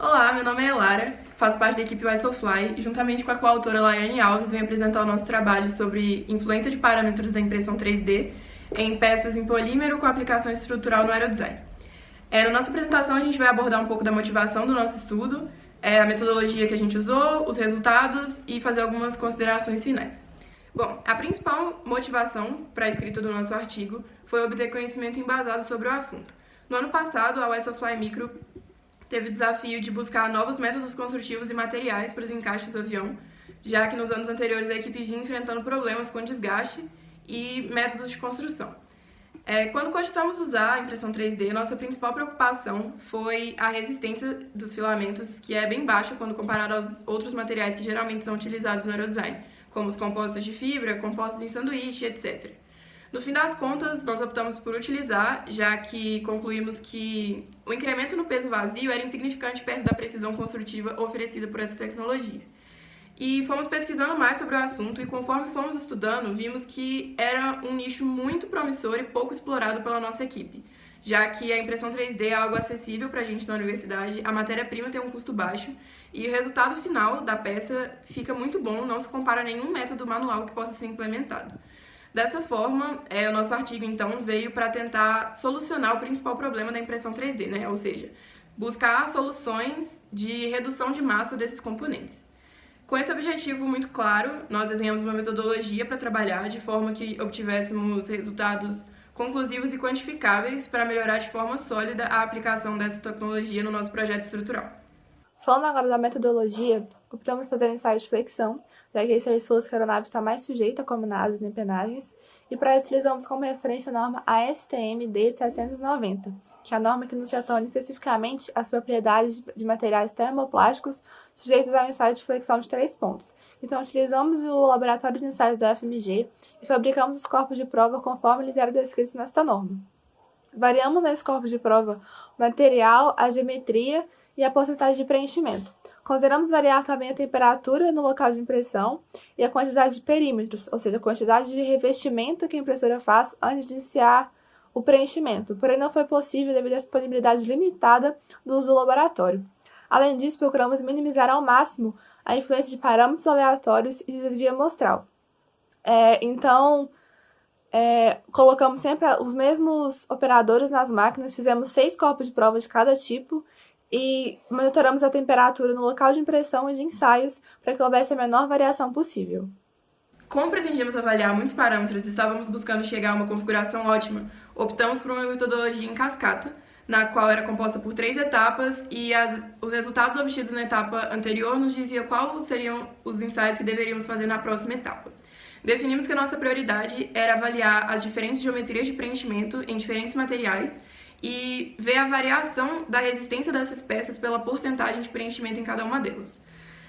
Olá, meu nome é Elara, faço parte da equipe WhySoFly e juntamente com a coautora Laiane Alves venho apresentar o nosso trabalho sobre influência de parâmetros da impressão 3D em peças em polímero com aplicação estrutural no aerodesign. Na nossa apresentação a gente vai abordar um pouco da motivação do nosso estudo, a metodologia que a gente usou, os resultados e fazer algumas considerações finais. Bom, a principal motivação para a escrita do nosso artigo foi obter conhecimento embasado sobre o assunto. No ano passado, a WhySoFly Micro teve o desafio de buscar novos métodos construtivos e materiais para os encaixes do avião, já que nos anos anteriores a equipe vinha enfrentando problemas com desgaste e métodos de construção. Quando cogitamos usar a impressão 3D, nossa principal preocupação foi a resistência dos filamentos, que é bem baixa quando comparado aos outros materiais que geralmente são utilizados no aerodesign, como os compostos de fibra, compostos em sanduíche, etc. No fim das contas, nós optamos por utilizar, já que concluímos que o incremento no peso vazio era insignificante perto da precisão construtiva oferecida por essa tecnologia. E fomos pesquisando mais sobre o assunto e conforme fomos estudando, vimos que era um nicho muito promissor e pouco explorado pela nossa equipe, já que a impressão 3D é algo acessível para a gente na universidade, a matéria-prima tem um custo baixo e o resultado final da peça fica muito bom, não se compara a nenhum método manual que possa ser implementado. Dessa forma, o nosso artigo, então, veio para tentar solucionar o principal problema da impressão 3D, né? Ou seja, buscar soluções de redução de massa desses componentes. Com esse objetivo muito claro, nós desenhamos uma metodologia para trabalhar de forma que obtivéssemos resultados conclusivos e quantificáveis para melhorar de forma sólida a aplicação dessa tecnologia no nosso projeto estrutural. Falando agora da metodologia, optamos por fazer ensaios de flexão, já que esse é o esforço que a aeronave está mais sujeita, como nas asas e empenagens, e para isso utilizamos como referência a norma ASTM D790, que é a norma que nos retorna especificamente as propriedades de materiais termoplásticos sujeitos ao ensaio de flexão de 3 pontos. Então, utilizamos o laboratório de ensaios da UFMG e fabricamos os corpos de prova conforme eles eram descritos nesta norma. Variamos nesse corpo de prova o material, a geometria e a porcentagem de preenchimento. Consideramos variar também a temperatura no local de impressão e a quantidade de perímetros, ou seja, a quantidade de revestimento que a impressora faz antes de iniciar o preenchimento, porém não foi possível devido à disponibilidade limitada do uso do laboratório. Além disso, procuramos minimizar ao máximo a influência de parâmetros aleatórios e de desvio amostral. Colocamos sempre os mesmos operadores nas máquinas, fizemos 6 corpos de prova de cada tipo e monitoramos a temperatura no local de impressão e de ensaios para que houvesse a menor variação possível. Como pretendíamos avaliar muitos parâmetros e estávamos buscando chegar a uma configuração ótima, optamos por uma metodologia em cascata, na qual era composta por 3 etapas e os resultados obtidos na etapa anterior nos diziam quais seriam os ensaios que deveríamos fazer na próxima etapa. Definimos que a nossa prioridade era avaliar as diferentes geometrias de preenchimento em diferentes materiais e ver a variação da resistência dessas peças pela porcentagem de preenchimento em cada uma delas.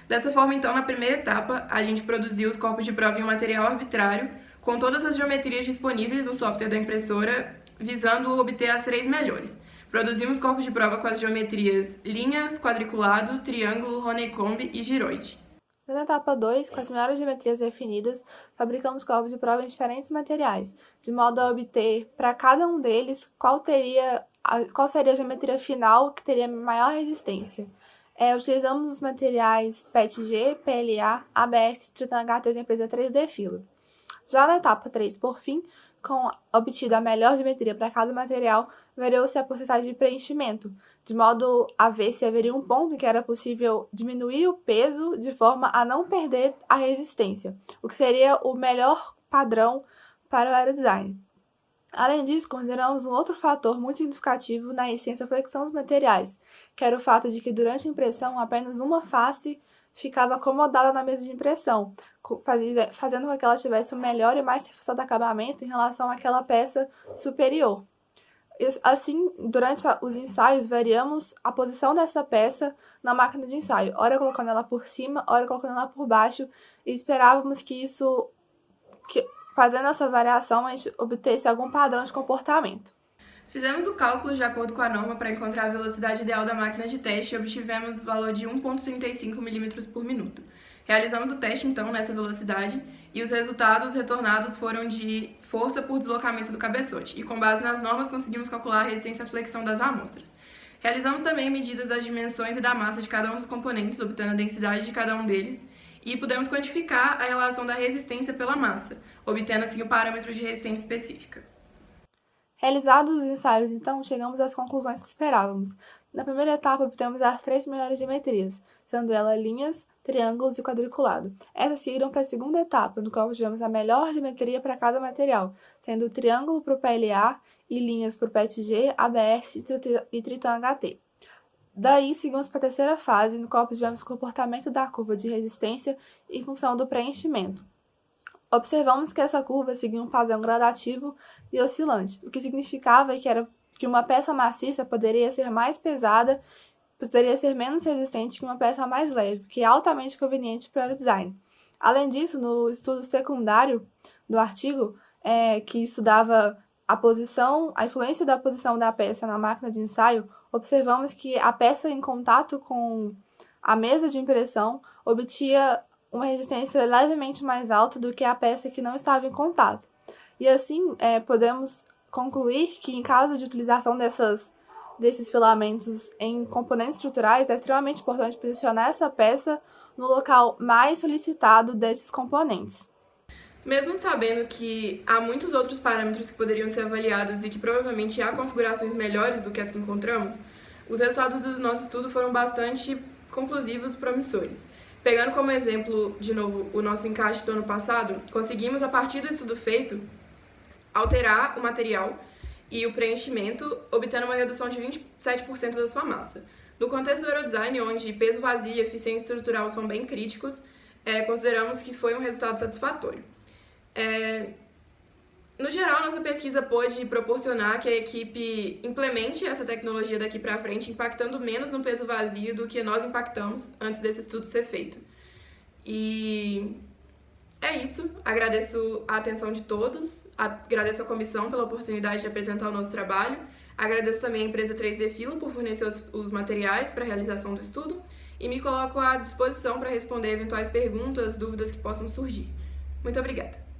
Dessa forma, então, na primeira etapa, a gente produziu os corpos de prova em um material arbitrário, com todas as geometrias disponíveis no software da impressora, visando obter as 3 melhores. Produzimos corpos de prova com as geometrias linhas, quadriculado, triângulo, honeycomb e giroide. Na etapa 2, com as melhores geometrias definidas, fabricamos corpos de prova em diferentes materiais, de modo a obter, para cada um deles, qual seria a geometria final que teria maior resistência. Utilizamos os materiais PETG, PLA, ABS, Tritan HT da empresa 3D Filo. Já na etapa 3, por fim, com obtida a melhor geometria para cada material, variou-se a porcentagem de preenchimento, de modo a ver se haveria um ponto em que era possível diminuir o peso de forma a não perder a resistência, o que seria o melhor padrão para o aerodesign. Além disso, consideramos um outro fator muito significativo na resistência à flexão dos materiais, que era o fato de que durante a impressão apenas uma face ficava acomodada na mesa de impressão, fazendo com que ela tivesse um melhor e mais reforçado acabamento em relação àquela peça superior. Assim, durante os ensaios, variamos a posição dessa peça na máquina de ensaio, ora colocando ela por cima, ora colocando ela por baixo, e esperávamos que fazendo essa variação, a gente obtesse algum padrão de comportamento. Fizemos o cálculo de acordo com a norma para encontrar a velocidade ideal da máquina de teste e obtivemos o valor de 1,35 mm por minuto. Realizamos o teste, então, nessa velocidade e os resultados retornados foram de força por deslocamento do cabeçote e, com base nas normas, conseguimos calcular a resistência à flexão das amostras. Realizamos também medidas das dimensões e da massa de cada um dos componentes, obtendo a densidade de cada um deles, e pudemos quantificar a relação da resistência pela massa, obtendo assim o parâmetro de resistência específica. Realizados os ensaios, então, chegamos às conclusões que esperávamos. Na primeira etapa, obtemos as 3 melhores geometrias, sendo elas linhas, triângulos e quadriculado. Essas seguiram para a segunda etapa, no qual tivemos a melhor geometria para cada material, sendo o triângulo para o PLA e linhas para o PETG, ABS e Triton HT. Daí, seguimos para a terceira fase, no qual tivemos o comportamento da curva de resistência em função do preenchimento. Observamos que essa curva seguia um padrão gradativo e oscilante, o que significava que uma peça maciça poderia ser mais pesada, poderia ser menos resistente que uma peça mais leve, que é altamente conveniente para o design. Além disso, no estudo secundário do artigo, que estudava a influência da posição da peça na máquina de ensaio, observamos que a peça em contato com a mesa de impressão obtinha uma resistência levemente mais alta do que a peça que não estava em contato. E assim, podemos concluir que, em caso de utilização desses filamentos em componentes estruturais, é extremamente importante posicionar essa peça no local mais solicitado desses componentes. Mesmo sabendo que há muitos outros parâmetros que poderiam ser avaliados e que provavelmente há configurações melhores do que as que encontramos, os resultados do nosso estudo foram bastante conclusivos e promissores. Pegando como exemplo, de novo, o nosso encaixe do ano passado, conseguimos, a partir do estudo feito, alterar o material e o preenchimento, obtendo uma redução de 27% da sua massa. No contexto do aerodesign, onde peso vazio e eficiência estrutural são bem críticos, consideramos que foi um resultado satisfatório. No geral, nossa pesquisa pôde proporcionar que a equipe implemente essa tecnologia daqui para frente, impactando menos no peso vazio do que nós impactamos antes desse estudo ser feito. E é isso. Agradeço a atenção de todos, agradeço a comissão pela oportunidade de apresentar o nosso trabalho, agradeço também a empresa 3D Filo por fornecer os materiais para a realização do estudo e me coloco à disposição para responder eventuais perguntas, dúvidas que possam surgir. Muito obrigada!